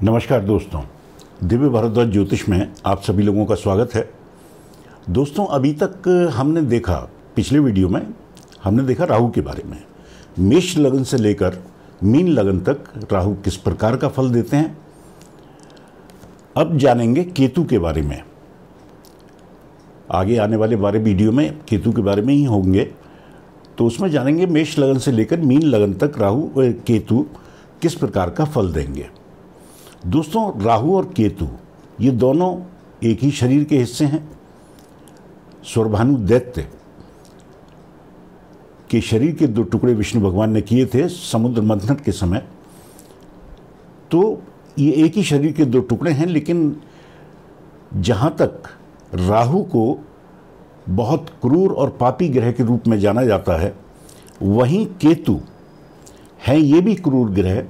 नमस्कार दोस्तों, दिव्य भारद्वाज ज्योतिष में आप सभी लोगों का स्वागत है। दोस्तों, अभी तक हमने देखा, पिछले वीडियो में हमने देखा राहु के बारे में। मेष लगन से लेकर मीन लगन तक राहु किस प्रकार का फल देते हैं। अब जानेंगे केतु के बारे में। आगे आने वाले वीडियो में केतु के बारे में ही होंगे, तो उसमें जानेंगे मेष लगन से लेकर मीन लगन तक राहु और केतु किस प्रकार का फल देंगे। दोस्तों, राहु और केतु ये दोनों एक ही शरीर के हिस्से हैं। स्वरभानु दैत्य के शरीर के दो टुकड़े विष्णु भगवान ने किए थे समुद्र मंथन के समय। तो ये एक ही शरीर के दो टुकड़े हैं, लेकिन जहाँ तक राहु को बहुत क्रूर और पापी ग्रह के रूप में जाना जाता है, वहीं केतु है ये भी क्रूर ग्रह,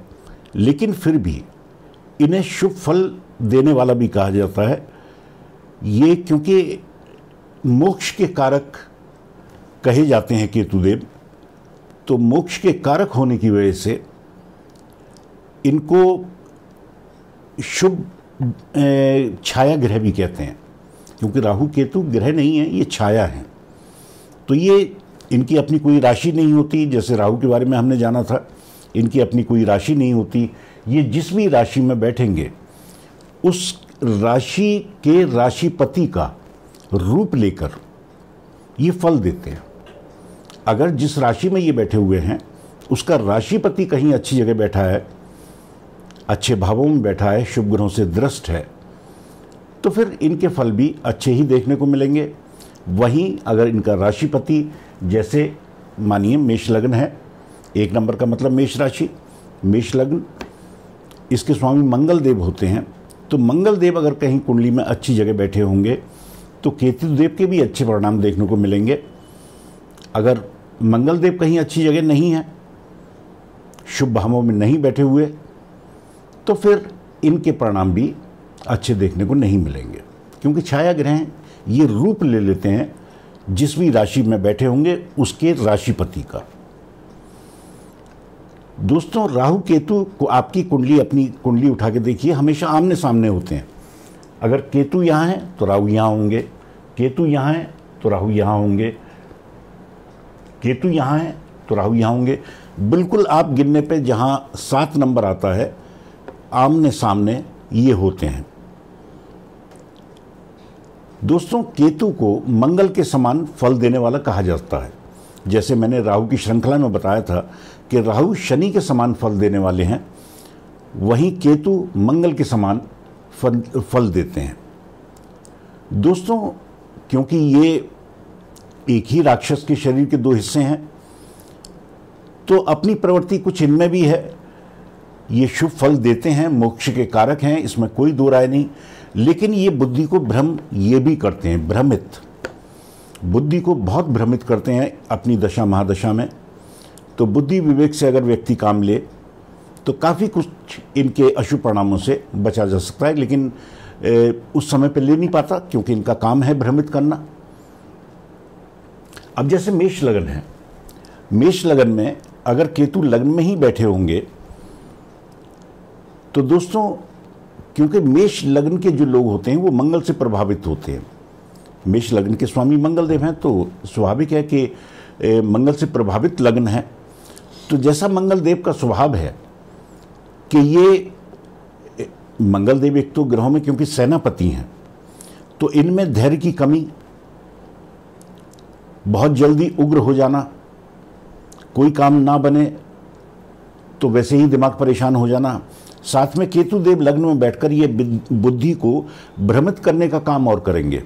लेकिन फिर भी इन्हें शुभ फल देने वाला भी कहा जाता है। ये क्योंकि मोक्ष के कारक कहे जाते हैं केतुदेव, तो मोक्ष के कारक होने की वजह से इनको शुभ छाया ग्रह भी कहते हैं, क्योंकि राहु केतु ग्रह नहीं है, ये छाया है। तो ये इनकी अपनी कोई राशि नहीं होती, जैसे राहु के बारे में हमने जाना था, इनकी अपनी कोई राशि नहीं होती। ये जिस भी राशि में बैठेंगे उस राशि के राशिपति का रूप लेकर ये फल देते हैं। अगर जिस राशि में ये बैठे हुए हैं उसका राशिपति कहीं अच्छी जगह बैठा है, अच्छे भावों में बैठा है, शुभ ग्रहों से दृष्ट है, तो फिर इनके फल भी अच्छे ही देखने को मिलेंगे। वहीं अगर इनका राशिपति, जैसे मानिए मेष लग्न है, एक नंबर का मतलब मेष राशि, मेष लग्न, इसके स्वामी मंगल देव होते हैं। तो मंगल देव अगर कहीं कुंडली में अच्छी जगह बैठे होंगे तो केतु देव के भी अच्छे परिणाम देखने को मिलेंगे। अगर मंगल देव कहीं अच्छी जगह नहीं है, शुभ भावों में नहीं बैठे हुए, तो फिर इनके परिणाम भी अच्छे देखने को नहीं मिलेंगे, क्योंकि छाया ग्रह हैं, ये रूप ले लेते हैं जिस भी राशि में बैठे होंगे उसके राशिपति का। दोस्तों, राहु केतु को आपकी कुंडली, अपनी कुंडली उठा के देखिए, हमेशा आमने सामने होते हैं। अगर केतु यहाँ है तो राहु यहाँ होंगे, केतु यहाँ है तो राहु यहाँ होंगे, केतु यहाँ है तो राहु यहाँ होंगे। बिल्कुल आप गिनने पे जहाँ 7 नंबर आता है, आमने सामने ये होते हैं। दोस्तों, केतु को मंगल के समान फल देने वाला कहा जाता है। जैसे मैंने राहु की श्रृंखला में बताया था कि राहु शनि के समान फल देने वाले हैं, वहीं केतु मंगल के समान फल देते हैं। दोस्तों, क्योंकि ये एक ही राक्षस के शरीर के 2 हिस्से हैं, तो अपनी प्रवृत्ति कुछ इनमें भी है। ये शुभ फल देते हैं, मोक्ष के कारक हैं, इसमें कोई दो राय नहीं। लेकिन ये बुद्धि को भ्रम ये भी करते हैं, भ्रमित, बुद्धि को बहुत भ्रमित करते हैं अपनी दशा महादशा में। तो बुद्धि विवेक से अगर व्यक्ति काम ले तो काफ़ी कुछ इनके अशुभ परिणामों से बचा जा सकता है, लेकिन उस समय पे ले नहीं पाता, क्योंकि इनका काम है भ्रमित करना। अब जैसे मेष लगन है, मेष लगन में अगर केतु लग्न में ही बैठे होंगे तो दोस्तों, क्योंकि मेष लग्न के जो लोग होते हैं वो मंगल से प्रभावित होते हैं। मेष लग्न के स्वामी मंगल देव हैं, तो स्वाभाविक है कि मंगल से प्रभावित लग्न है। तो जैसा मंगल देव का स्वभाव है कि ये मंगल देव एक तो ग्रहों में क्योंकि सेनापति हैं, तो इनमें धैर्य की कमी, बहुत जल्दी उग्र हो जाना, कोई काम ना बने तो वैसे ही दिमाग परेशान हो जाना। साथ में केतु देव लग्न में बैठकर ये बुद्धि को भ्रमित करने का काम और करेंगे।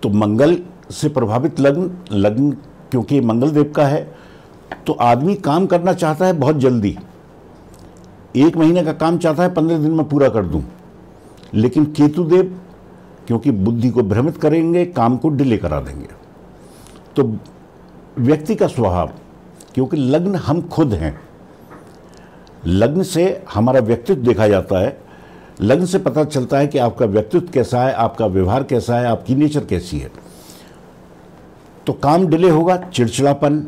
तो मंगल से प्रभावित लग्न क्योंकि मंगल देव का है, तो आदमी काम करना चाहता है बहुत जल्दी, 1 महीने का काम चाहता है 15 दिन में पूरा कर दूं। लेकिन केतु देव क्योंकि बुद्धि को भ्रमित करेंगे, काम को डिले करा देंगे। तो व्यक्ति का स्वभाव, क्योंकि लग्न हम खुद हैं, लग्न से हमारा व्यक्तित्व देखा जाता है, लग्न से पता चलता है कि आपका व्यक्तित्व कैसा है, आपका व्यवहार कैसा है, आपकी नेचर कैसी है। तो काम डिले होगा, चिड़चिड़ापन,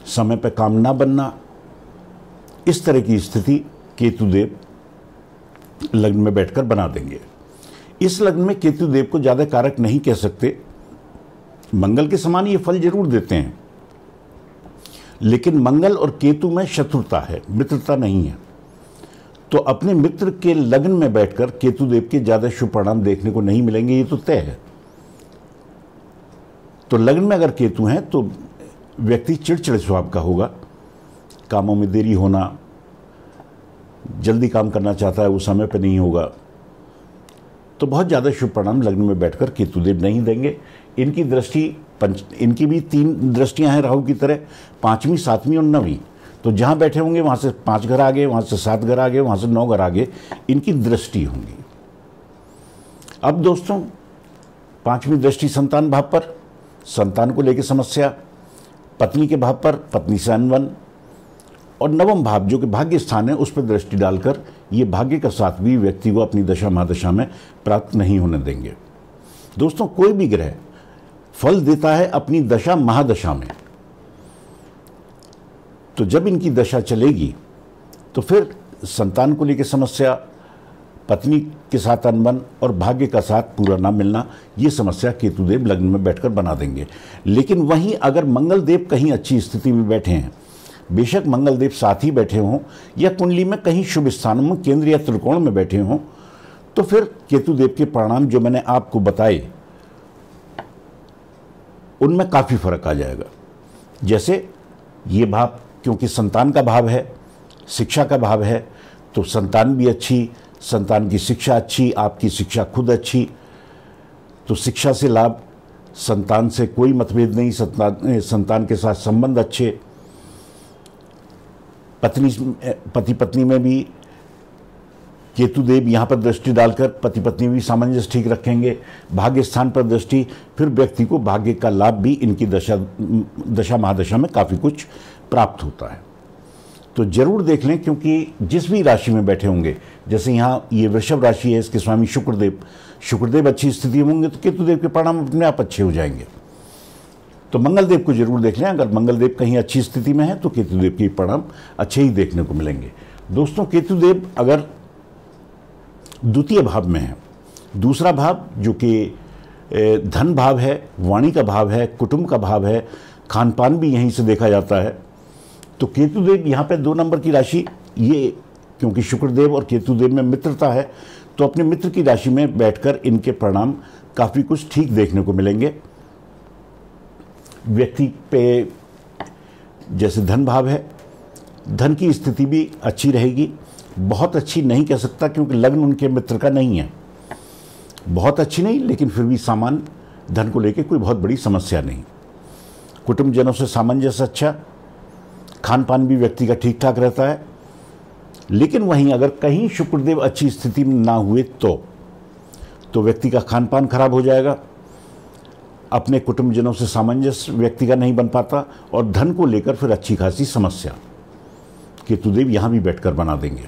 समय पे काम ना बनना, इस तरह की स्थिति केतुदेव लग्न में बैठकर बना देंगे। इस लग्न में केतुदेव को ज़्यादा कारक नहीं कह सकते, मंगल के समान ये फल जरूर देते हैं, लेकिन मंगल और केतु में शत्रुता है, मित्रता नहीं है। तो अपने मित्र के लग्न में बैठकर केतुदेव के ज़्यादा शुभ परिणाम देखने को नहीं मिलेंगे, ये तो तय है। तो लग्न में अगर केतु हैं तो व्यक्ति चिड़चिड़े स्वभाव का होगा, कामों में देरी होना, जल्दी काम करना चाहता है वो समय पर नहीं होगा। तो बहुत ज़्यादा शुभ परिणाम लग्न में बैठकर केतुदेव नहीं देंगे। इनकी दृष्टि इनकी भी 3 दृष्टियां हैं राहु की तरह, 5वीं, 7वीं और 9वीं। तो जहाँ बैठे होंगे वहाँ से 5 घर आगे, वहाँ से 7 घर आगे, वहाँ से 9 घर आगे इनकी दृष्टि होंगी। अब दोस्तों 5वीं दृष्टि संतान भाव पर, संतान को लेकर समस्या, पत्नी के भाव पर पत्नी से अनबन, और 9वां भाव जो कि भाग्य स्थान है उस पर दृष्टि डालकर ये भाग्य का साथ भी व्यक्ति को अपनी दशा महादशा में प्राप्त नहीं होने देंगे। दोस्तों कोई भी ग्रह फल देता है अपनी दशा महादशा में, तो जब इनकी दशा चलेगी तो फिर संतान को लेकर समस्या, पत्नी के साथ अनबन और भाग्य का साथ पूरा ना मिलना, ये समस्या केतुदेव लग्न में बैठकर बना देंगे। लेकिन वहीं अगर मंगल देव कहीं अच्छी स्थिति में बैठे हैं, बेशक मंगल देव साथ ही बैठे हों या कुंडली में कहीं शुभ स्थानों में केंद्र या त्रिकोण में बैठे हों, तो फिर केतुदेव के परिणाम जो मैंने आपको बताए उनमें काफ़ी फर्क आ जाएगा। जैसे ये भाव क्योंकि संतान का भाव है, शिक्षा का भाव है, तो संतान भी अच्छी, संतान की शिक्षा अच्छी, आपकी शिक्षा खुद अच्छी, तो शिक्षा से लाभ, संतान से कोई मतभेद नहीं, संतान के साथ संबंध अच्छे, पति पत्नी में भी केतुदेव यहाँ पर दृष्टि डालकर पति पत्नी भी सामंजस्य ठीक रखेंगे। भाग्य स्थान पर दृष्टि, फिर व्यक्ति को भाग्य का लाभ भी इनकी दशा महादशा में काफ़ी कुछ प्राप्त होता है। तो जरूर देख लें, क्योंकि जिस भी राशि में बैठे होंगे, जैसे यहाँ ये वृषभ राशि है, इसके स्वामी शुक्रदेव अच्छी स्थिति में होंगे तो केतुदेव के परिणाम अपने आप अच्छे हो जाएंगे। तो मंगलदेव को जरूर देख लें, अगर मंगलदेव कहीं अच्छी स्थिति में है तो केतुदेव के परिणाम अच्छे ही देखने को मिलेंगे। दोस्तों केतुदेव अगर द्वितीय भाव में है, दूसरा भाव जो कि धन भाव है, वाणी का भाव है, कुटुंब का भाव है, खान पान भी यहीं से देखा जाता है, तो केतुदेव यहाँ पे 2 नंबर की राशि, ये क्योंकि शुक्रदेव और केतुदेव में मित्रता है तो अपने मित्र की राशि में बैठकर इनके परिणाम काफ़ी कुछ ठीक देखने को मिलेंगे। व्यक्ति पे जैसे धन भाव है, धन की स्थिति भी अच्छी रहेगी, बहुत अच्छी नहीं कह सकता क्योंकि लग्न उनके मित्र का नहीं है, बहुत अच्छी नहीं, लेकिन फिर भी सामान्य, धन को लेकर कोई बहुत बड़ी समस्या नहीं। कुटुंबजनों से सामंजस्य अच्छा, खान पान भी व्यक्ति का ठीक ठाक रहता है। लेकिन वहीं अगर कहीं शुक्रदेव अच्छी स्थिति में ना हुए तो व्यक्ति का खान पान खराब हो जाएगा, अपने कुटुंबजनों से सामंजस्य व्यक्ति का नहीं बन पाता, और धन को लेकर फिर अच्छी खासी समस्या केतुदेव यहाँ भी बैठकर बना देंगे।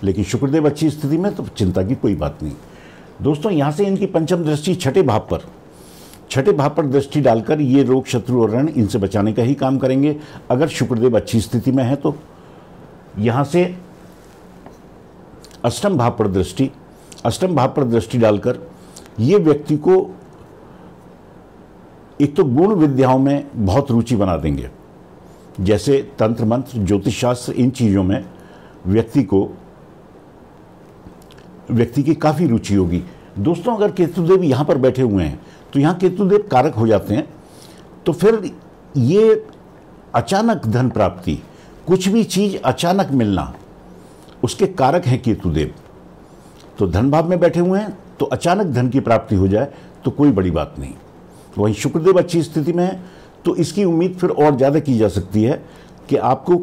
लेकिन शुक्रदेव अच्छी स्थिति में तो चिंता की कोई बात नहीं। दोस्तों यहाँ से इनकी पंचम दृष्टि छठे भाव पर दृष्टि डालकर ये रोग, शत्रु और ऋण इनसे बचाने का ही काम करेंगे। अगर शुक्रदेव अच्छी स्थिति में है तो यहाँ से अष्टम भाव पर दृष्टि डालकर ये व्यक्ति को एक तो गुण विद्याओं में बहुत रुचि बना देंगे, जैसे तंत्र मंत्र, ज्योतिष शास्त्र, इन चीज़ों में व्यक्ति की काफ़ी रुचि होगी। दोस्तों अगर केतुदेव यहाँ पर बैठे हुए हैं तो यहाँ केतुदेव कारक हो जाते हैं, तो फिर ये अचानक धन प्राप्ति, कुछ भी चीज़ अचानक मिलना, उसके कारक हैं केतुदेव। तो धन भाव में बैठे हुए हैं तो अचानक धन की प्राप्ति हो जाए तो कोई बड़ी बात नहीं। वहीं शुक्रदेव अच्छी स्थिति में है तो इसकी उम्मीद फिर और ज़्यादा की जा सकती है कि आपको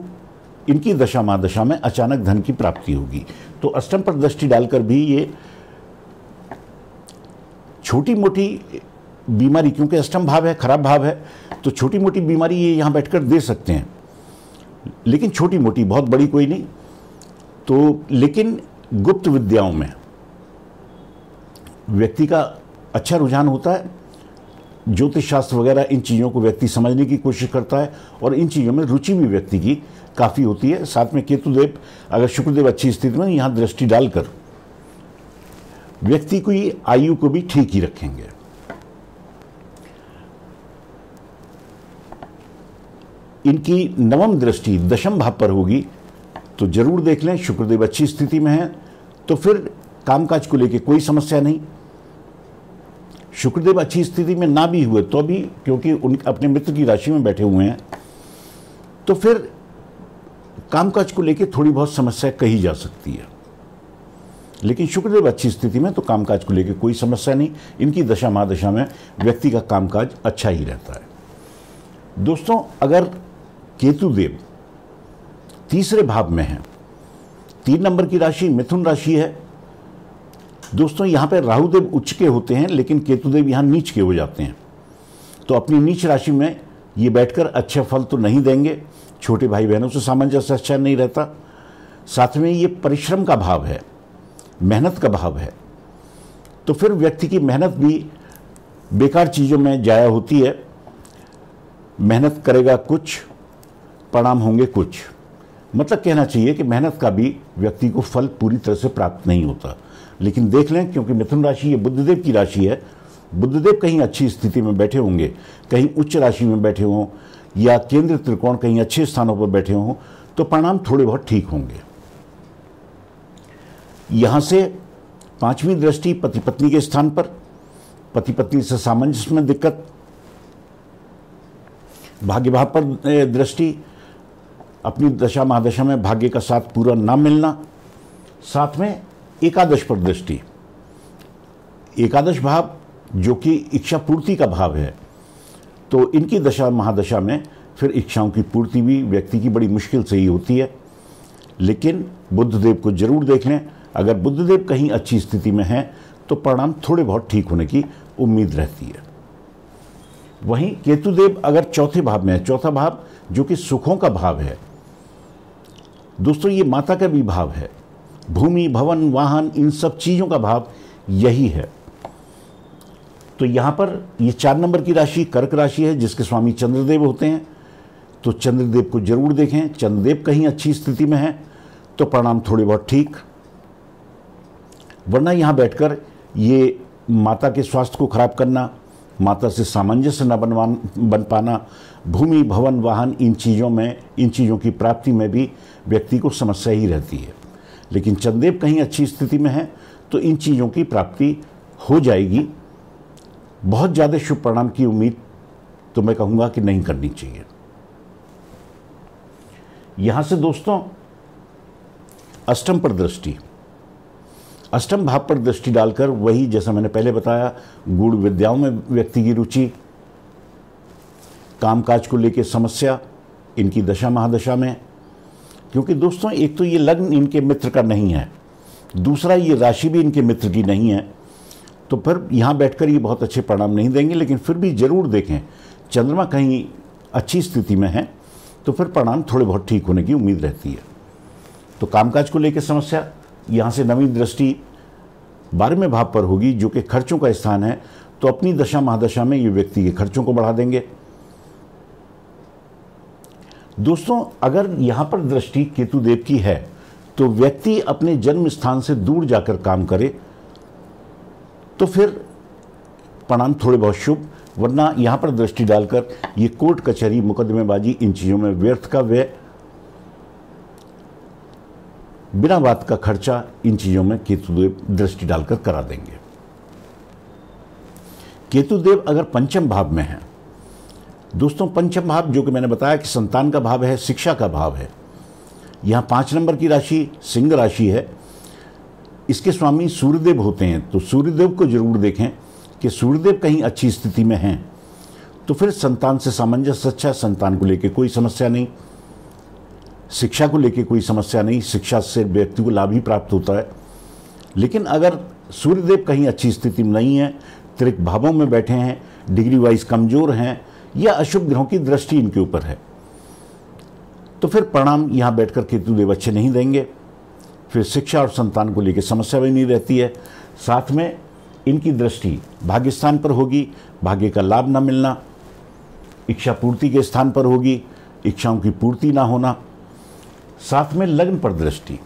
इनकी दशा महादशा में अचानक धन की प्राप्ति होगी। तो अष्टम पर दृष्टि डालकर भी ये छोटी मोटी बीमारी, क्योंकि अष्टम भाव है, खराब भाव है, तो छोटी मोटी बीमारी ये यहाँ बैठकर दे सकते हैं, लेकिन छोटी मोटी, बहुत बड़ी कोई नहीं। तो लेकिन गुप्त विद्याओं में व्यक्ति का अच्छा रुझान होता है, ज्योतिष शास्त्र वगैरह इन चीज़ों को व्यक्ति समझने की कोशिश करता है और इन चीज़ों में रुचि भी व्यक्ति की काफ़ी होती है। साथ में केतुदेव अगर शुक्रदेव अच्छी स्थिति में यहाँ दृष्टि डालकर व्यक्ति की आयु को भी ठीक ही रखेंगे। इनकी नवम दृष्टि दशम भाव पर होगी तो जरूर देख लें। शुक्रदेव अच्छी स्थिति में है तो फिर कामकाज को लेकर कोई समस्या नहीं। शुक्रदेव अच्छी स्थिति में ना भी हुए तो भी, क्योंकि उन अपने मित्र की राशि में बैठे हुए हैं, तो फिर कामकाज को लेकर थोड़ी बहुत समस्या कही जा सकती है। लेकिन शुक्रदेव अच्छी स्थिति में तो कामकाज को लेकर कोई समस्या नहीं। इनकी दशा महादशा में व्यक्ति का कामकाज अच्छा ही रहता है। दोस्तों, अगर केतुदेव तीसरे भाव में है, 3 नंबर की राशि मिथुन राशि है। दोस्तों, यहां पर राहुदेव उच्च के होते हैं लेकिन केतुदेव यहां नीच के हो जाते हैं, तो अपनी नीच राशि में ये बैठकर अच्छे फल तो नहीं देंगे। छोटे भाई बहनों से सामंजस्य अच्छा नहीं रहता। साथ में ये परिश्रम का भाव है, मेहनत का भाव है, तो फिर व्यक्ति की मेहनत भी बेकार चीज़ों में जाया होती है। मेहनत करेगा कुछ, परिणाम होंगे कुछ। मतलब कहना चाहिए कि मेहनत का भी व्यक्ति को फल पूरी तरह से प्राप्त नहीं होता। लेकिन देख लें, क्योंकि मिथुन राशि ये बुधदेव की राशि है, बुधदेव कहीं अच्छी स्थिति में बैठे होंगे, कहीं उच्च राशि में बैठे हों या केंद्र त्रिकोण कहीं अच्छे स्थानों पर बैठे हों, तो परिणाम थोड़े बहुत ठीक होंगे। यहां से 5वीं दृष्टि पति पत्नी के स्थान पर, पति पत्नी से सामंजस्य में दिक्कत। भाग्य भाव पर दृष्टि, अपनी दशा महादशा में भाग्य का साथ पूरा ना मिलना। साथ में एकादश पर दृष्टि, एकादश भाव जो कि इच्छा पूर्ति का भाव है, तो इनकी दशा महादशा में फिर इच्छाओं की पूर्ति भी व्यक्ति की बड़ी मुश्किल से ही होती है। लेकिन बुधदेव को जरूर देख लें। अगर बुधदेव कहीं अच्छी स्थिति में है तो परिणाम थोड़े बहुत ठीक होने की उम्मीद रहती है। वहीं केतुदेव अगर चौथे भाव में है, चौथा भाव जो कि सुखों का भाव है, दोस्तों ये माता का भी भाव है। भूमि, भवन, वाहन, इन सब चीज़ों का भाव यही है। तो यहाँ पर ये 4 नंबर की राशि कर्क राशि है जिसके स्वामी चंद्रदेव होते हैं, तो चंद्रदेव को जरूर देखें। चंद्रदेव कहीं अच्छी स्थिति में है तो परिणाम थोड़े बहुत ठीक, वरना यहाँ बैठकर ये माता के स्वास्थ्य को खराब करना, माता से सामंजस्य न बन पाना, भूमि, भवन, वाहन, इन चीज़ों की प्राप्ति में भी व्यक्ति को समस्या ही रहती है। लेकिन चंद्रदेव कहीं अच्छी स्थिति में है तो इन चीज़ों की प्राप्ति हो जाएगी। बहुत ज़्यादा शुभ परिणाम की उम्मीद तो मैं कहूँगा कि नहीं करनी चाहिए। यहाँ से दोस्तों अष्टम पर दृष्टि, अष्टम भाव पर दृष्टि डालकर वही जैसा मैंने पहले बताया, गूढ़ विद्याओं में व्यक्ति की रुचि, कामकाज को लेकर समस्या इनकी दशा महादशा में। क्योंकि दोस्तों एक तो ये लग्न इनके मित्र का नहीं है, दूसरा ये राशि भी इनके मित्र की नहीं है, तो फिर यहाँ बैठकर ये बहुत अच्छे परिणाम नहीं देंगे। लेकिन फिर भी जरूर देखें, चंद्रमा कहीं अच्छी स्थिति में है तो फिर परिणाम थोड़े बहुत ठीक होने की उम्मीद रहती है। तो कामकाज को लेकर समस्या, यहाँ से 9वीं दृष्टि 12वें भाव पर होगी जो कि खर्चों का स्थान है, तो अपनी दशा महादशा में ये व्यक्ति के खर्चों को बढ़ा देंगे। दोस्तों अगर यहाँ पर दृष्टि केतुदेव की है तो व्यक्ति अपने जन्म स्थान से दूर जाकर काम करे तो फिर परिणाम थोड़े बहुत शुभ, वरना यहाँ पर दृष्टि डालकर ये कोर्ट कचहरी मुकदमेबाजी इन चीज़ों में व्यर्थ का व्यय, बिना बात का खर्चा, इन चीज़ों में केतुदेव दृष्टि डालकर करा देंगे। केतुदेव अगर पंचम भाव में है, दोस्तों पंचम भाव जो कि मैंने बताया कि संतान का भाव है, शिक्षा का भाव है। यहाँ 5 नंबर की राशि सिंह राशि है, इसके स्वामी सूर्यदेव होते हैं, तो सूर्यदेव को जरूर देखें कि सूर्यदेव कहीं अच्छी स्थिति में हैं तो फिर संतान से सामंजस्य अच्छा, संतान को लेकर कोई समस्या नहीं, शिक्षा को लेकर कोई समस्या नहीं, शिक्षा से व्यक्ति को लाभ ही प्राप्त होता है। लेकिन अगर सूर्यदेव कहीं अच्छी स्थिति में नहीं है, त्रिक भावों में बैठे हैं, डिग्री वाइज कमजोर हैं या अशुभ ग्रहों की दृष्टि इनके ऊपर है, तो फिर परिणाम यहाँ बैठकर केतुदेव अच्छे नहीं देंगे। फिर शिक्षा और संतान को लेकर समस्या भी नहीं रहती है। साथ में इनकी दृष्टि भाग्य स्थान पर होगी, भाग्य का लाभ न मिलना, इच्छा पूर्ति के स्थान पर होगी, इच्छाओं की पूर्ति ना होना। साथ में लग्न पर दृष्टि,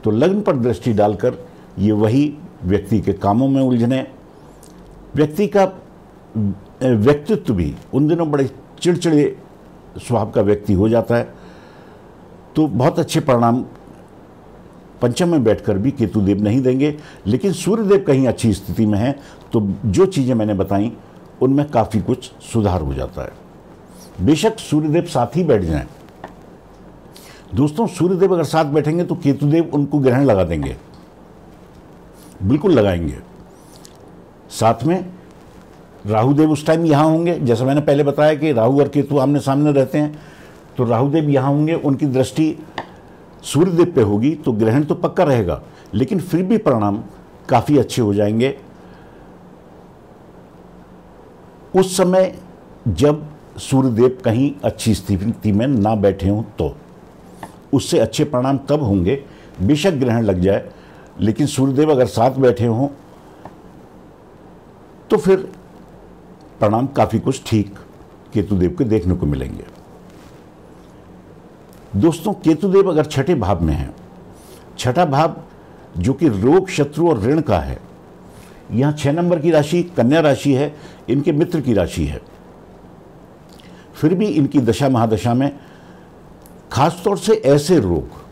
तो लग्न पर दृष्टि डालकर ये वही व्यक्ति के कामों में उलझने, व्यक्ति का व्यक्तित्व भी उन दिनों बड़े चिड़चिड़े स्वभाव का व्यक्ति हो जाता है। तो बहुत अच्छे परिणाम पंचम में बैठकर भी केतुदेव नहीं देंगे। लेकिन सूर्यदेव कहीं अच्छी स्थिति में है तो जो चीज़ें मैंने बताई उनमें काफ़ी कुछ सुधार हो जाता है। बेशक सूर्यदेव साथ ही बैठ जाएं, दोस्तों सूर्यदेव अगर साथ बैठेंगे तो केतुदेव उनको ग्रहण लगा देंगे, बिल्कुल लगाएंगे। साथ में राहुदेव उस टाइम यहाँ होंगे, जैसा मैंने पहले बताया कि राहु और केतु आमने सामने रहते हैं, तो राहुदेव यहाँ होंगे, उनकी दृष्टि सूर्यदेव पे होगी तो ग्रहण तो पक्का रहेगा, लेकिन फिर भी परिणाम काफ़ी अच्छे हो जाएंगे। उस समय जब सूर्यदेव कहीं अच्छी स्थिति में ना बैठे हों तो उससे अच्छे परिणाम तब होंगे। बेशक ग्रहण लग जाए, लेकिन सूर्यदेव अगर साथ बैठे हों तो फिर परिणाम काफ़ी कुछ ठीक केतुदेव के देखने को मिलेंगे। दोस्तों केतुदेव अगर छठे भाव में है, छठा भाव जो कि रोग, शत्रु और ऋण का है, यहाँ 6 नंबर की राशि कन्या राशि है, इनके मित्र की राशि है। फिर भी इनकी दशा महादशा में खासतौर से ऐसे रोग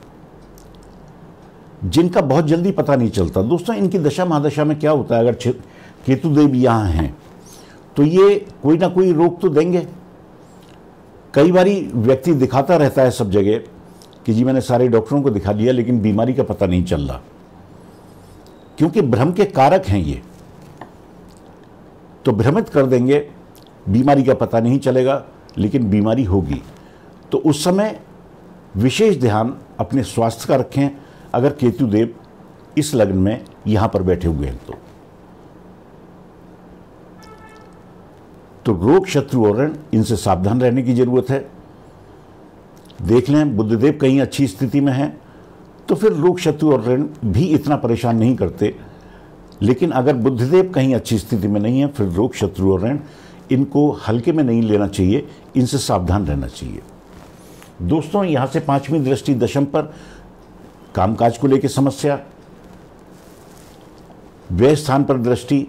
जिनका बहुत जल्दी पता नहीं चलता। दोस्तों इनकी दशा महादशा में क्या होता है, अगर केतुदेव यहाँ हैं तो ये कोई ना कोई रोग तो देंगे। कई बारी व्यक्ति दिखाता रहता है सब जगह कि जी मैंने सारे डॉक्टरों को दिखा लिया लेकिन बीमारी का पता नहीं चल रहा, क्योंकि भ्रम के कारक हैं ये, तो भ्रमित कर देंगे, बीमारी का पता नहीं चलेगा लेकिन बीमारी होगी। तो उस समय विशेष ध्यान अपने स्वास्थ्य का रखें अगर केतुदेव इस लग्न में यहां पर बैठे हुए हैं तो रोग, शत्रु और ऋण इनसे सावधान रहने की जरूरत है। देख लें बुधदेव कहीं अच्छी स्थिति में है तो फिर रोग, शत्रु और ऋण भी इतना परेशान नहीं करते, लेकिन अगर बुधदेव कहीं अच्छी स्थिति में नहीं है फिर रोग, शत्रु और ऋण इनको हल्के में नहीं लेना चाहिए, इनसे सावधान रहना चाहिए। दोस्तों यहां से 5वीं दृष्टि दशम पर, कामकाज को लेकर समस्या, व्यय स्थान पर दृष्टि,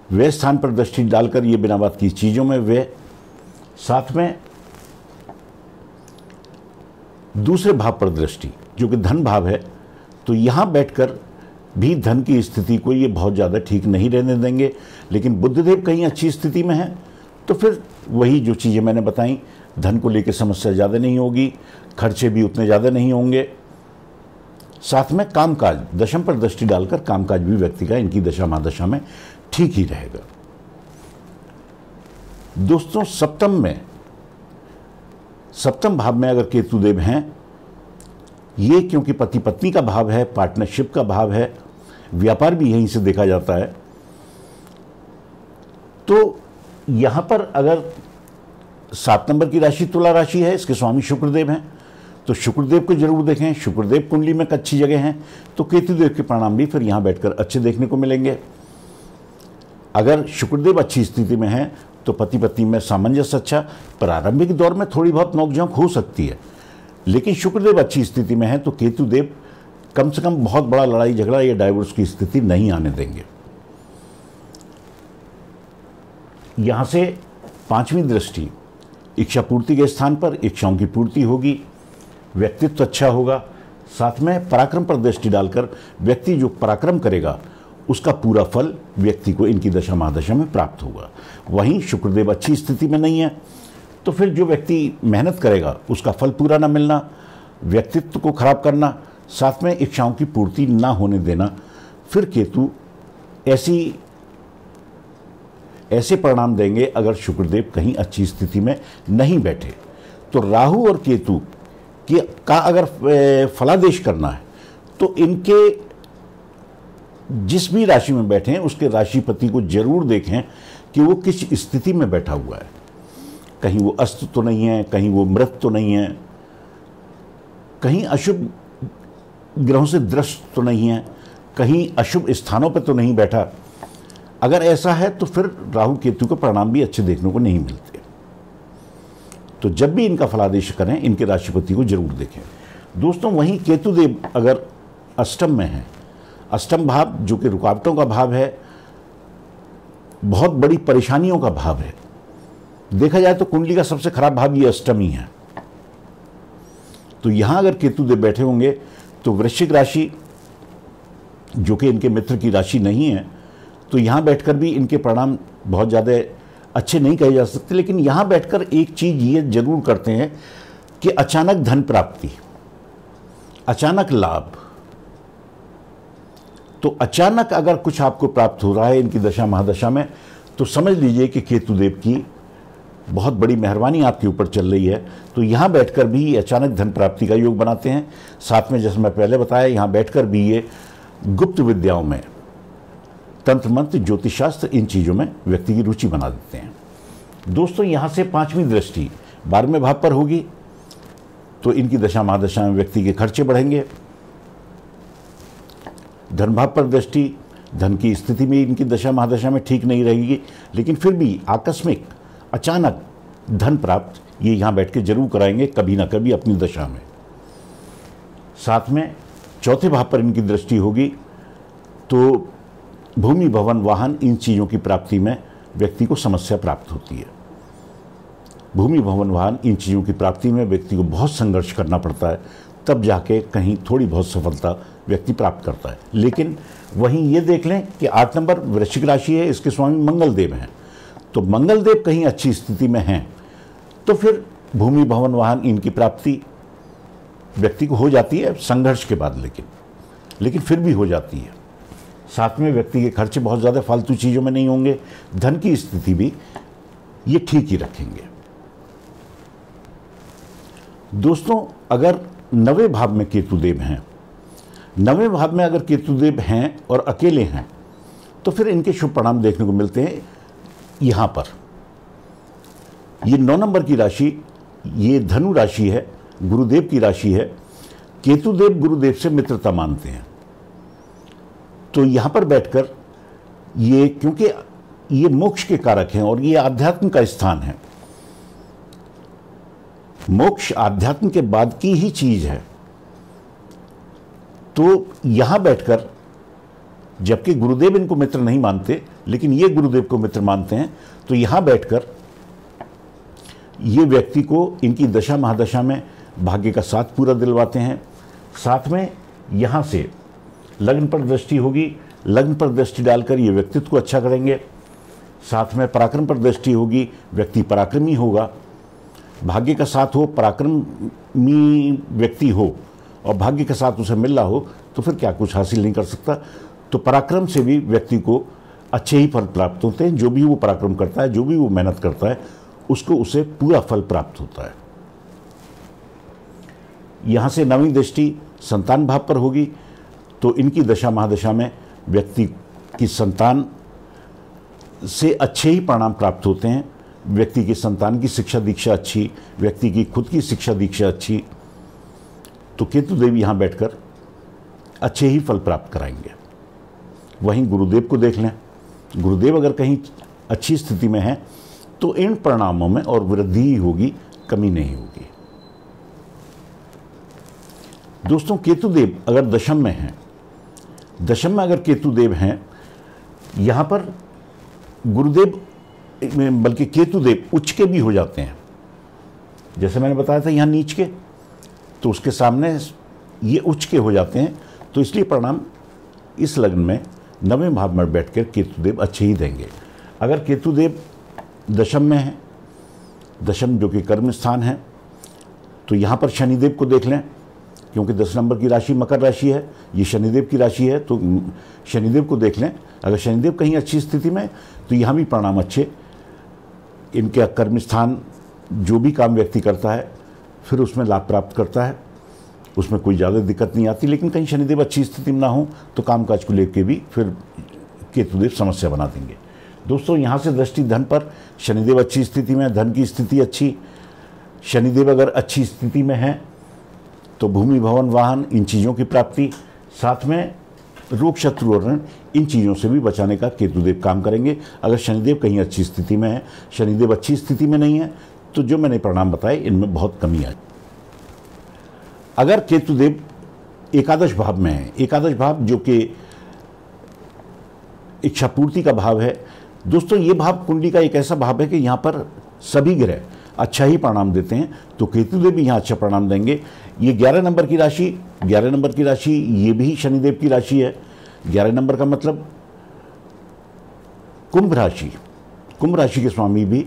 व्यय स्थान पर दृष्टि डालकर ये बिना बात की चीजों में व्यय, साथ में दूसरे भाव पर दृष्टि जो कि धन भाव है, तो यहां बैठकर भी धन की स्थिति को ये बहुत ज़्यादा ठीक नहीं रहने देंगे। लेकिन बुधदेव कहीं अच्छी स्थिति में है तो फिर वही जो चीज़ें मैंने बताई, धन को लेकर समस्या ज़्यादा नहीं होगी, खर्चे भी उतने ज़्यादा नहीं होंगे। साथ में कामकाज, दशम पर दृष्टि डालकर कामकाज भी व्यक्ति का इनकी दशा महादशा में ठीक ही रहेगा। दोस्तों सप्तम भाव में अगर केतुदेव हैं, ये क्योंकि पति पत्नी का भाव है, पार्टनरशिप का भाव है, व्यापार भी यहीं से देखा जाता है, तो यहां पर अगर 7 नंबर की राशि तुला राशि है, इसके स्वामी शुक्रदेव हैं, तो शुक्रदेव को जरूर देखें। शुक्रदेव कुंडली में अच्छी जगह हैं तो केतुदेव के परिणाम भी फिर यहां बैठकर अच्छे देखने को मिलेंगे। अगर शुक्रदेव अच्छी स्थिति में है तो पति पत्नी में सामंजस्य अच्छा, प्रारंभिक दौर में थोड़ी बहुत नोकझोंक हो सकती है, लेकिन शुक्रदेव अच्छी स्थिति में है तो केतुदेव कम से कम बहुत बड़ा लड़ाई झगड़ा या डाइवोर्स की स्थिति नहीं आने देंगे। यहां से 5वीं दृष्टि इच्छा पूर्ति के स्थान पर, इच्छाओं की पूर्ति होगी, व्यक्तित्व अच्छा होगा। साथ में पराक्रम पर दृष्टि डालकर व्यक्ति जो पराक्रम करेगा उसका पूरा फल व्यक्ति को इनकी दशा महादशा में प्राप्त होगा। वहीं शुक्रदेव अच्छी स्थिति में नहीं है तो फिर जो व्यक्ति मेहनत करेगा उसका फल पूरा ना मिलना, व्यक्तित्व को खराब करना, साथ में इच्छाओं की पूर्ति ना होने देना, फिर केतु ऐसे परिणाम देंगे अगर शुक्रदेव कहीं अच्छी स्थिति में नहीं बैठे। तो राहु और केतु का अगर फलादेश करना है तो इनके जिस भी राशि में बैठे हैं उसके राशिपति को जरूर देखें कि वो किस स्थिति में बैठा हुआ है, कहीं वो अस्त तो नहीं है, कहीं वो मृत तो नहीं है, कहीं अशुभ ग्रहों से दृष्ट तो नहीं है। कहीं अशुभ स्थानों पर तो नहीं बैठा। अगर ऐसा है तो फिर राहु केतु के परिणाम भी अच्छे देखने को नहीं मिलते। तो जब भी इनका फलादेश करें, इनके राशिपति को जरूर देखें। दोस्तों, वहीं केतुदेव अगर अष्टम में है, अष्टम भाव जो कि रुकावटों का भाव है, बहुत बड़ी परेशानियों का भाव है, देखा जाए तो कुंडली का सबसे खराब भाव ये अष्टम ही है। तो यहां अगर केतुदेव बैठे होंगे तो वृश्चिक राशि जो कि इनके मित्र की राशि नहीं है, तो यहां बैठकर भी इनके परिणाम बहुत ज़्यादा अच्छे नहीं कहे जा सकते। लेकिन यहां बैठकर एक चीज़ ये जरूर करते हैं कि अचानक धन प्राप्ति, अचानक लाभ। तो अचानक अगर कुछ आपको प्राप्त हो रहा है इनकी दशा महादशा में, तो समझ लीजिए कि केतुदेव की बहुत बड़ी मेहरबानी आपके ऊपर चल रही है। तो यहाँ बैठकर भी अचानक धन प्राप्ति का योग बनाते हैं। साथ में जैसे मैं पहले बताया, यहाँ बैठकर भी ये गुप्त विद्याओं में, तंत्र मंत्र, ज्योतिष शास्त्र, इन चीज़ों में व्यक्ति की रुचि बना देते हैं। दोस्तों, यहाँ से 5वीं दृष्टि 12वें भाव पर होगी तो इनकी दशा महादशा में व्यक्ति के खर्चे बढ़ेंगे। धन भाव पर दृष्टि, धन की स्थिति में इनकी दशा महादशा में ठीक नहीं रहेगी, लेकिन फिर भी आकस्मिक अचानक धन प्राप्त ये यहाँ बैठ के जरूर कराएंगे कभी ना कभी अपनी दशा में। साथ में 4थे भाव पर इनकी दृष्टि होगी तो भूमि, भवन, वाहन, इन चीज़ों की प्राप्ति में व्यक्ति को समस्या प्राप्त होती है। भूमि, भवन, वाहन, इन चीज़ों की प्राप्ति में व्यक्ति को बहुत संघर्ष करना पड़ता है, तब जाके कहीं थोड़ी बहुत सफलता व्यक्ति प्राप्त करता है। लेकिन वहीं ये देख लें कि 8 नंबर वृश्चिक राशि है, इसके स्वामी मंगल देव हैं। तो मंगल देव कहीं अच्छी स्थिति में हैं तो फिर भूमि, भवन, वाहन, इनकी प्राप्ति व्यक्ति को हो जाती है संघर्ष के बाद, लेकिन फिर भी हो जाती है। साथ में व्यक्ति के खर्चे बहुत ज़्यादा फालतू चीज़ों में नहीं होंगे। धन की स्थिति भी ये ठीक ही रखेंगे। दोस्तों, अगर 9वें भाव में केतुदेव हैं, 9वें भाव में अगर केतुदेव हैं और अकेले हैं तो फिर इनके शुभ परिणाम देखने को मिलते हैं। यहाँ पर ये 9 नंबर की राशि, ये धनु राशि है, गुरुदेव की राशि है। केतुदेव गुरुदेव से मित्रता मानते हैं। तो यहाँ पर बैठकर ये, क्योंकि ये मोक्ष के कारक हैं और ये आध्यात्म का स्थान है, मोक्ष आध्यात्म के बाद की ही चीज है, तो यहां बैठकर, जबकि गुरुदेव इनको मित्र नहीं मानते लेकिन ये गुरुदेव को मित्र मानते हैं, तो यहां बैठकर ये व्यक्ति को इनकी दशा महादशा में भाग्य का साथ पूरा दिलवाते हैं। साथ में यहां से लग्न पर दृष्टि होगी, लग्न पर दृष्टि डालकर ये व्यक्तित्व को अच्छा करेंगे। साथ में पराक्रम पर दृष्टि होगी, व्यक्ति पराक्रमी होगा। भाग्य का साथ हो, पराक्रमी व्यक्ति हो और भाग्य के साथ उसे मिल रहा हो तो फिर क्या कुछ हासिल नहीं कर सकता। तो पराक्रम से भी व्यक्ति को अच्छे ही फल प्राप्त होते हैं। जो भी वो पराक्रम करता है, जो भी वो मेहनत करता है, उसको उसे पूरा फल प्राप्त होता है। यहां से 9वीं दृष्टि संतान भाव पर होगी तो इनकी दशा महादशा में व्यक्ति की संतान से अच्छे ही परिणाम प्राप्त होते हैं। व्यक्ति की संतान की शिक्षा दीक्षा अच्छी, व्यक्ति की खुद की शिक्षा दीक्षा अच्छी, तो केतुदेव यहां बैठकर अच्छे ही फल प्राप्त कराएंगे। वहीं गुरुदेव को देख लें, गुरुदेव अगर कहीं अच्छी स्थिति में है तो इन परिणामों में और वृद्धि ही होगी, कमी नहीं होगी। दोस्तों, केतुदेव अगर दशम में हैं, दशम में अगर केतुदेव हैं, यहां पर गुरुदेव बल्कि केतुदेव उच्च के भी हो जाते हैं। जैसे मैंने बताया था यहां नीच के, तो उसके सामने ये उच्च के हो जाते हैं। तो इसलिए परिणाम इस लग्न में 9वें भाव में बैठकर केतुदेव अच्छे ही देंगे। अगर केतुदेव दशम में है, दशम जो कि कर्म स्थान है, तो यहाँ पर शनिदेव को देख लें, क्योंकि 10 नंबर की राशि मकर राशि है, ये शनिदेव की राशि है, तो शनिदेव को देख लें। अगर शनिदेव कहीं अच्छी स्थिति में तो यहाँ भी परिणाम अच्छे। इनके कर्म स्थान, जो भी काम व्यक्ति करता है फिर उसमें लाभ प्राप्त करता है, उसमें कोई ज़्यादा दिक्कत नहीं आती। लेकिन कहीं शनिदेव अच्छी स्थिति में ना हो तो कामकाज को लेकर भी फिर केतुदेव समस्या बना देंगे। दोस्तों, यहाँ से दृष्टि धन पर, शनिदेव अच्छी स्थिति में, धन की स्थिति अच्छी। शनिदेव अगर अच्छी स्थिति में है तो भूमि, भवन, वाहन, इन चीज़ों की प्राप्ति। साथ में रोग शत्रु और ऋण इन चीज़ों से भी बचाने का केतुदेव काम करेंगे। अगर शनिदेव कहीं अच्छी स्थिति में है, शनिदेव अच्छी स्थिति में नहीं है, तो जो मैंने परिणाम बताए इनमें बहुत कमी आई। अगर केतुदेव एकादश भाव में है, एकादश भाव जो कि इच्छा पूर्ति का भाव है, दोस्तों ये भाव कुंडली का एक ऐसा भाव है कि यहाँ पर सभी ग्रह अच्छा ही परिणाम देते हैं, तो केतुदेव भी यहाँ अच्छा परिणाम देंगे। ये 11 नंबर की राशि, 11 नंबर की राशि ये भी शनिदेव की राशि है। 11 नंबर का मतलब कुंभ राशि, कुंभ राशि के स्वामी भी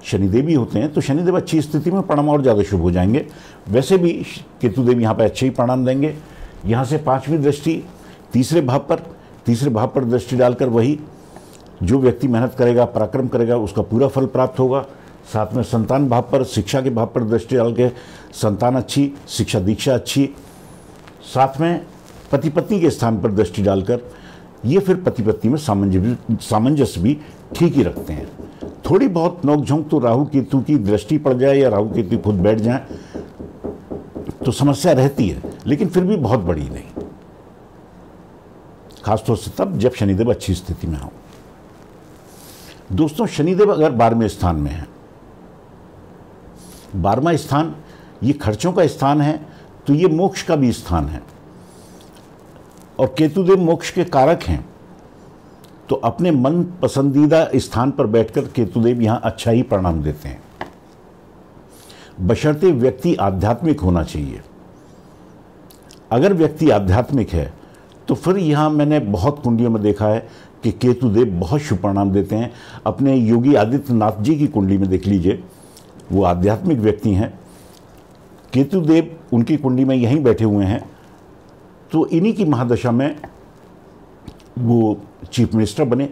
शनिदेव ही होते हैं, तो शनिदेव अच्छी स्थिति में परिणाम और ज़्यादा शुभ हो जाएंगे। वैसे भी केतुदेव यहाँ पर अच्छे ही परिणाम देंगे। यहाँ से 5वीं दृष्टि तीसरे भाव पर दृष्टि डालकर वही जो व्यक्ति मेहनत करेगा, पराक्रम करेगा, उसका पूरा फल प्राप्त होगा। साथ में संतान भाव पर, शिक्षा के भाव पर दृष्टि डाल के संतान अच्छी, शिक्षा दीक्षा अच्छी। साथ में पति पत्नी के स्थान पर दृष्टि डालकर ये फिर पति पत्नी में सामंजस्य भी ठीक ही रखते हैं। थोड़ी बहुत नोकझोंक तो राहु केतु की दृष्टि पड़ जाए या राहु केतु खुद बैठ जाए तो समस्या रहती है, लेकिन फिर भी बहुत बड़ी नहीं, खासतौर से तब जब शनिदेव अच्छी स्थिति में हो। दोस्तों शनिदेव अगर 12वें स्थान में है, 12वां स्थान ये खर्चों का स्थान है, तो ये मोक्ष का भी स्थान है और केतुदेव मोक्ष के कारक हैं, तो अपने मन पसंदीदा स्थान पर बैठकर केतुदेव यहां अच्छा ही परिणाम देते हैं। बशर्ते व्यक्ति आध्यात्मिक होना चाहिए। अगर व्यक्ति आध्यात्मिक है तो फिर यहां मैंने बहुत कुंडलियों में देखा है कि केतुदेव बहुत शुभ परिणाम देते हैं। अपने योगी आदित्यनाथ जी की कुंडली में देख लीजिए, वो आध्यात्मिक व्यक्ति हैं, केतुदेव उनकी कुंडली में यहीं बैठे हुए हैं, तो इन्हीं की महादशा में वो चीफ मिनिस्टर बने,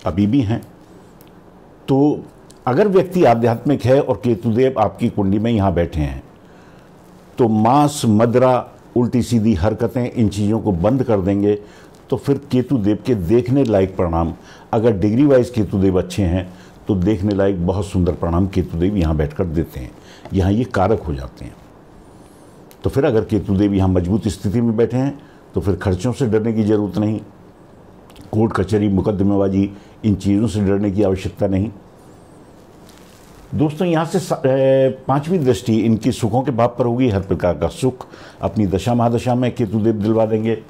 अभी भी हैं। तो अगर व्यक्ति आध्यात्मिक है और केतुदेव आपकी कुंडली में यहाँ बैठे हैं, तो मांस, मदिरा, उल्टी सीधी हरकतें, इन चीज़ों को बंद कर देंगे। तो फिर केतुदेव के देखने लायक परिणाम, अगर डिग्री वाइज केतुदेव अच्छे हैं तो देखने लायक बहुत सुंदर परिणाम केतुदेव यहाँ बैठकर देते हैं, यहाँ ये कारक हो जाते हैं। तो फिर अगर केतुदेव यहाँ मजबूत स्थिति में बैठे हैं तो फिर खर्चों से डरने की ज़रूरत नहीं, कोर्ट कचहरी, मुकदमेबाजी, इन चीज़ों से डरने की आवश्यकता नहीं। दोस्तों यहाँ से 5वीं दृष्टि इनकी सुखों के भाव पर होगी। हर प्रकार का सुख अपनी दशा महादशा में केतुदेव दिलवा देंगे।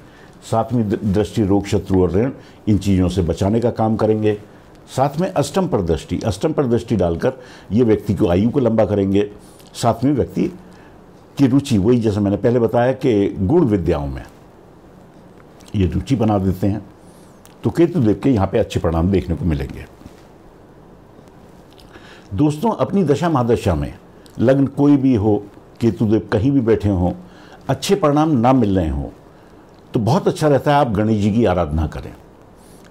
7वीं दृष्टि रोग शत्रु और ऋण इन चीज़ों से बचाने का काम करेंगे। साथ में अष्टम पर दृष्टि डालकर ये व्यक्ति को आयु को लंबा करेंगे। 7वें व्यक्ति की रुचि, वही जैसे मैंने पहले बताया कि गुण विद्याओं में ये रुचि बना देते हैं, तो केतुदेव के यहाँ पे अच्छे परिणाम देखने को मिलेंगे। दोस्तों अपनी दशा महादशा में लग्न कोई भी हो, केतुदेव कहीं भी बैठे हों, अच्छे परिणाम ना मिल रहे हों, तो बहुत अच्छा रहता है आप गणेश जी की आराधना करें।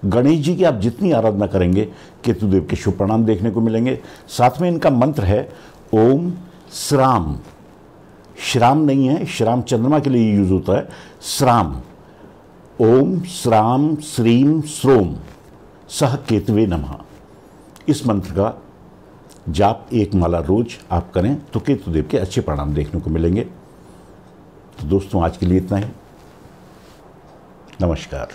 गणेश जी की आप जितनी आराधना करेंगे केतुदेव के शुभ परिणाम देखने को मिलेंगे। साथ में इनका मंत्र है ओम श्राम, श्राम नहीं है, श्राम चंद्रमा के लिए यूज होता है, श्राम, ओम श्राम श्रीम श्रोम सह केतवे नमः। इस मंत्र का जाप 1 माला रोज आप करें तो केतुदेव के अच्छे परिणाम देखने को मिलेंगे। तो दोस्तों आज के लिए इतना ही। नमस्कार।